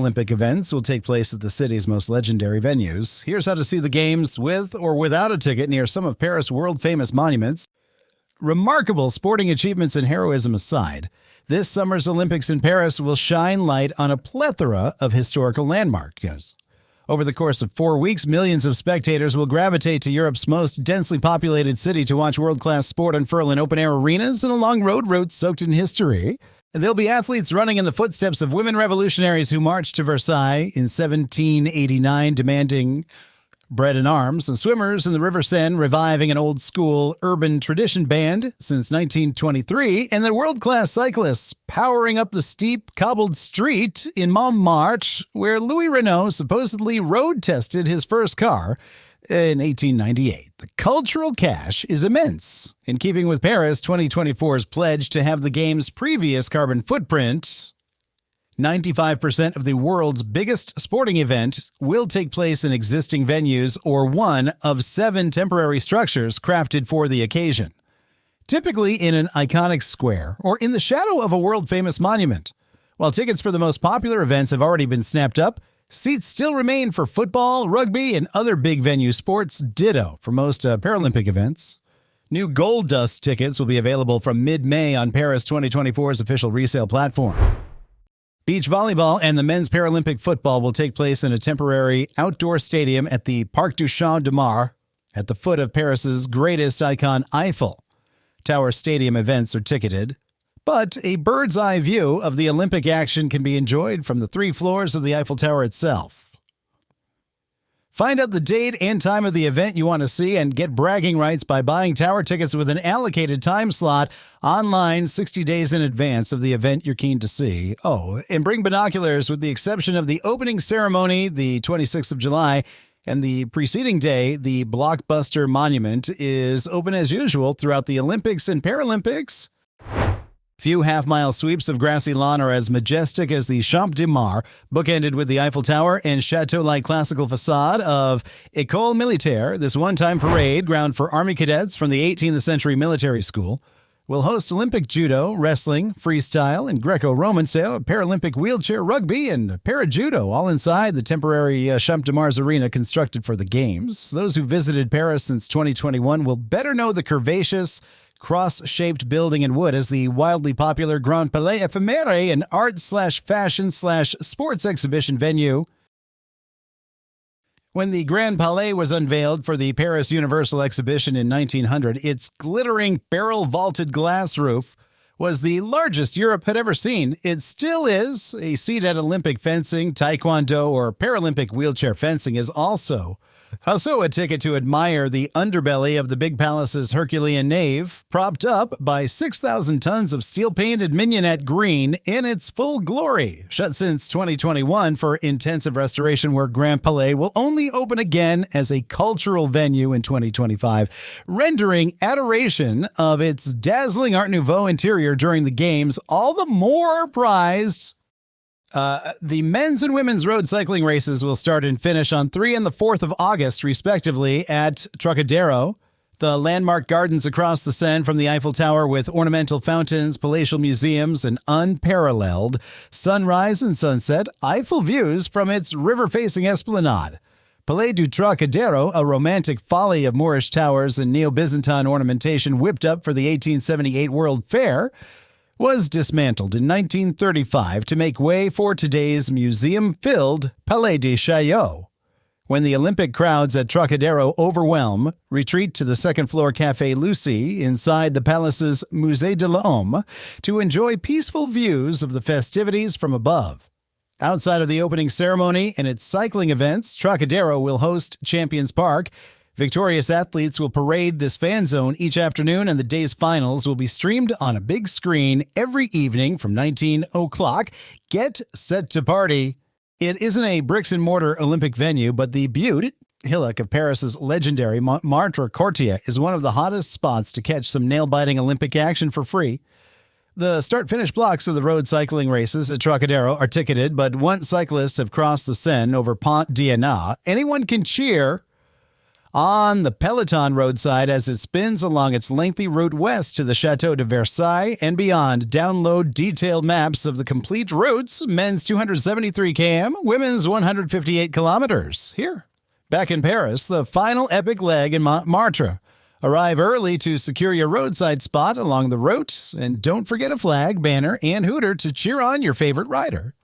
Paralympic events will take place at the city's most legendary venues. Here's how to see the games with or without a ticket near some of Paris' world-famous monuments. Remarkable sporting achievements and heroism aside, this summer's Olympics in Paris will shine light on a plethora of historical landmarks. Over the course of 4 weeks, millions of spectators will gravitate to Europe's most densely populated city to watch world-class sport unfurl in open-air arenas and along road routes soaked in history. There'll be athletes running in the footsteps of women revolutionaries who marched to Versailles in 1789 demanding bread and arms, and swimmers in the River Seine reviving an old-school urban tradition band since 1923, and the world-class cyclists powering up the steep, cobbled street in Montmartre, where Louis Renault supposedly road-tested his first car in 1898. The cultural cash is immense, in keeping with Paris 2024's pledge to have the game's previous carbon footprint. 95% of the world's biggest sporting event will take place in existing venues or one of 7 temporary structures crafted for the occasion, typically in an iconic square or in the shadow of a world-famous monument. While tickets for the most popular events have already been snapped up, seats still remain for football, rugby, and other big venue sports, ditto for most Paralympic events. New Gold Dust tickets will be available from mid-May on Paris 2024's official resale platform. Beach volleyball and the men's Paralympic football will take place in a temporary outdoor stadium at the Parc du Champ de Mars, at the foot of Paris's greatest icon, Eiffel Tower Stadium. Events are ticketed, but a bird's-eye view of the Olympic action can be enjoyed from the 3 floors of the Eiffel Tower itself. Find out the date and time of the event you want to see and get bragging rights by buying tower tickets with an allocated time slot online 60 days in advance of the event you're keen to see. Oh, and bring binoculars with the exception of the opening ceremony, the 26th of July, and the preceding day, the Blockbuster Monument is open as usual throughout the Olympics and Paralympics. Few half-mile sweeps of grassy lawn are as majestic as the Champ de Mars, bookended with the Eiffel Tower and chateau-like classical facade of École Militaire. This one-time parade, ground for Army cadets from the 18th century military school, will host Olympic judo, wrestling, freestyle, and Greco-Roman style, Paralympic wheelchair rugby, and para-judo, all inside the temporary Champ de Mars arena constructed for the Games. Those who visited Paris since 2021 will better know the curvaceous, cross-shaped building in wood as the wildly popular Grand Palais Ephémère, an art/fashion/sports exhibition venue. When the Grand Palais was unveiled for the Paris Universal Exhibition in 1900, its glittering barrel-vaulted glass roof was the largest Europe had ever seen. It still is. A seat at Olympic fencing, taekwondo, or Paralympic wheelchair fencing is also a ticket to admire the underbelly of the Big Palace's Herculean nave, propped up by 6,000 tons of steel-painted mignonette green in its full glory. Shut since 2021 for intensive restoration work, Grand Palais will only open again as a cultural venue in 2025, rendering adoration of its dazzling Art Nouveau interior during the Games all the more prized. The men's and women's road cycling races will start and finish on 3 and the 4th of August, respectively, at Trocadéro, the landmark gardens across the Seine from the Eiffel Tower with ornamental fountains, palatial museums, and unparalleled sunrise and sunset Eiffel views from its river-facing esplanade. Palais du Trocadéro, a romantic folly of Moorish towers and Neo-Byzantine ornamentation whipped up for the 1878 World Fair, was dismantled in 1935 to make way for today's museum-filled Palais de Chaillot. When the Olympic crowds at Trocadéro overwhelm, retreat to the second-floor Café Lucie inside the palace's Musée de l'Homme to enjoy peaceful views of the festivities from above. Outside of the opening ceremony and its cycling events, Trocadéro will host Champions Park. Victorious athletes will parade this fan zone each afternoon, and the day's finals will be streamed on a big screen every evening from 19 o'clock. Get set to party. It isn't a bricks-and-mortar Olympic venue, but the Butte hillock of Paris's legendary Montmartre Quartier is one of the hottest spots to catch some nail-biting Olympic action for free. The start-finish blocks of the road cycling races at Trocadéro are ticketed, but once cyclists have crossed the Seine over Pont d'Iéna, anyone can cheer On the Peloton roadside as it spins along its lengthy route west to the Chateau de Versailles and beyond. Download detailed maps of the complete routes, men's 273 km, women's 158 kilometers. Here. Back in Paris, the final epic leg in Montmartre. Arrive early to secure your roadside spot along the route, and don't forget a flag, banner, and hooter to cheer on your favorite rider.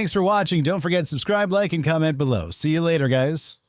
Thanks for watching. Don't forget to subscribe, like, and comment below. See you later, guys.